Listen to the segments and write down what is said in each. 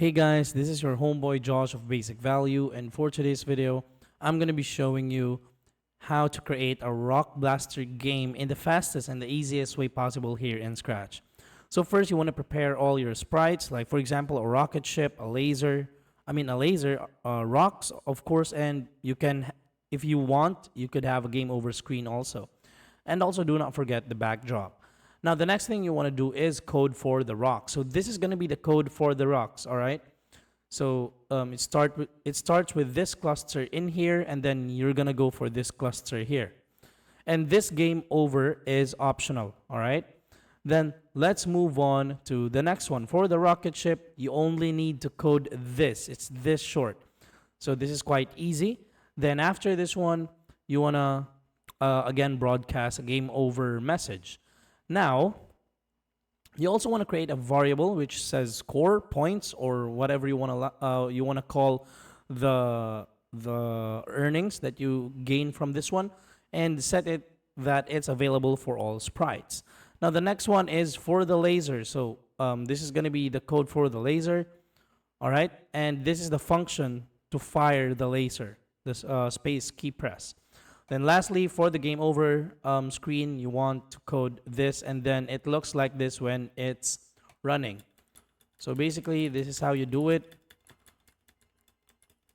Hey guys, this is your homeboy Josh of Basic Value, and for today's video, I'm going to be showing you how to create a Rock Blaster game in the fastest and the easiest way possible here in Scratch. So first, you want to prepare all your sprites, like for example, a rocket ship, a laser, rocks, of course, and you can, if you want, you could have a game over screen also. And also do not forget the backdrop. Now, the next thing you want to do is code for the rock. So this is going to be the code for the rocks, all right? So it starts with this cluster in here, and then you're going to go for this cluster here. And this game over is optional, all right? Then let's move on to the next one. For the rocket ship, you only need to code this. It's this short. So this is quite easy. Then after this one, you want to, again, broadcast a game over message. Now, you also want to create a variable which says score points or whatever you want to call the earnings that you gain from this one, and set it that it's available for all sprites. Now, the next one is for the laser. So this is going to be the code for the laser, all right, and this is the function to fire the laser, this space key press. Then lastly, for the game over screen, you want to code this, and then it looks like this when it's running. So basically, this is how you do it.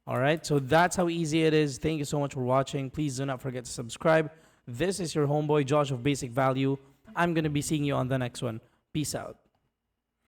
All right, so that's how easy it is. Thank you so much for watching. Please do not forget to subscribe. This is your homeboy Josh of Basic Value. I'm going to be seeing you on the next one. Peace out.